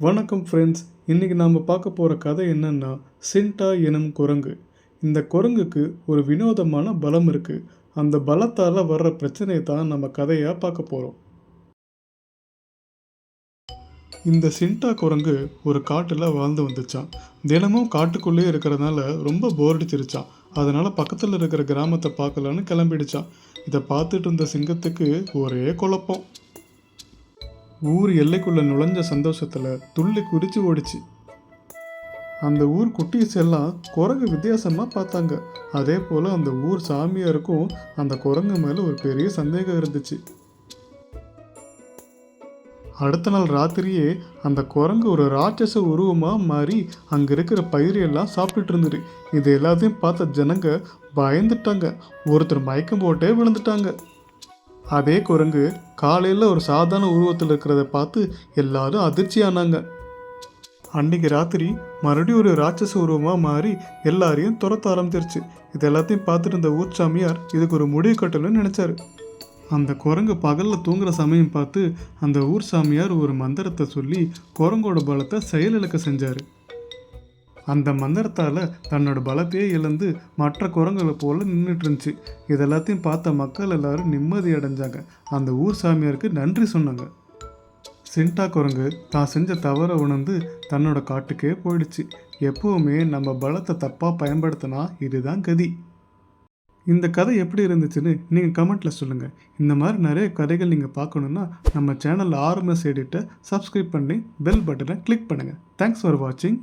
வணக்கம் ஃப்ரெண்ட்ஸ். இன்றைக்கி நாம் பார்க்க போகிற கதை என்னன்னா, சின்டா எனும் குரங்கு. இந்த குரங்குக்கு ஒரு வினோதமான பலம் இருக்குது. அந்த பலத்தால் வர்ற பிரச்சனையை தான் நம்ம கதையாக பார்க்க போகிறோம். இந்த சின்டா குரங்கு ஒரு காட்டில் வாழ்ந்து வந்துச்சான். தினமும் காட்டுக்குள்ளேயே இருக்கிறதுனால ரொம்ப போர் அடிச்சிருச்சான். அதனால் பக்கத்தில் இருக்கிற கிராமத்தை பார்க்கலான்னு கிளம்பிடுச்சான். இதை பார்த்துட்டு இருந்த சிங்கத்துக்கு ஒரே குழப்பம். ஊர் எல்லைக்குள்ளே நுழைஞ்ச சந்தோஷத்தில் துள்ளி குதிச்சு ஓடிச்சு. அந்த ஊர் குட்டீஸ் எல்லாம் குரங்கு வித்தியாசமாக பார்த்தாங்க. அதே போல் அந்த ஊர் சாமியாருக்கும் அந்த குரங்கு மேலே ஒரு பெரிய சந்தேகம் இருந்துச்சு. அடுத்த நாள் ராத்திரியே அந்த குரங்கு ஒரு ராட்சச உருவமாக மாறி அங்கே இருக்கிற பயிரையெல்லாம் சாப்பிட்டுட்டு இருந்துரு. இது எல்லாத்தையும் பார்த்த ஜனங்க பயந்துட்டாங்க. ஒருத்தர் மயக்கம் போட்டே விழுந்துட்டாங்க. அதே குரங்கு காலையில் ஒரு சாதாரண உருவத்தில் இருக்கிறத பார்த்து எல்லாரும் அதிர்ச்சி ஆனாங்க. அன்றைக்கி ராத்திரி மறுபடியும் ஒரு ராட்சச உருவமாக மாறி எல்லாரையும் துரத்த ஆரம்பிச்சிருச்சு. இது எல்லாத்தையும் பார்த்துட்டு இருந்த ஊர் சாமியார் இதுக்கு ஒரு முடிவு கட்டணும்னு நினச்சாரு. அந்த குரங்கு பகலில் தூங்குற சமயம் பார்த்து அந்த ஊர் சாமியார் ஒரு மந்திரத்தை சொல்லி குரங்கோட பலத்தை செயலிழக்க செஞ்சார். அந்த மந்திரத்தால் தன்னோட பலத்தையே இழந்து மற்ற குரங்குகளை போல் நின்றுட்டு இருந்துச்சு. இதெல்லாத்தையும் பார்த்த மக்கள் எல்லாரும் நிம்மதி அடைஞ்சாங்க. அந்த ஊர் சாமியாருக்கு நன்றி சொன்னாங்க. சின்டா குரங்கு தான் செஞ்ச தவறை உணர்ந்து தன்னோட காட்டுக்கே போயிடுச்சு. எப்போவுமே நம்ம பலத்தை தப்பாக பயன்படுத்தினா இதுதான் கதி. இந்த கதை எப்படி இருந்துச்சுன்னு நீங்கள் கமெண்ட்டில் சொல்லுங்கள். இந்த மாதிரி நிறைய கதைகள் நீங்கள் பார்க்கணுன்னா நம்ம சேனல் RMS எடிட்டை சப்ஸ்கிரைப் பண்ணி பெல் பட்டனை கிளிக் பண்ணுங்கள். தேங்க்ஸ் ஃபார் வாட்சிங்.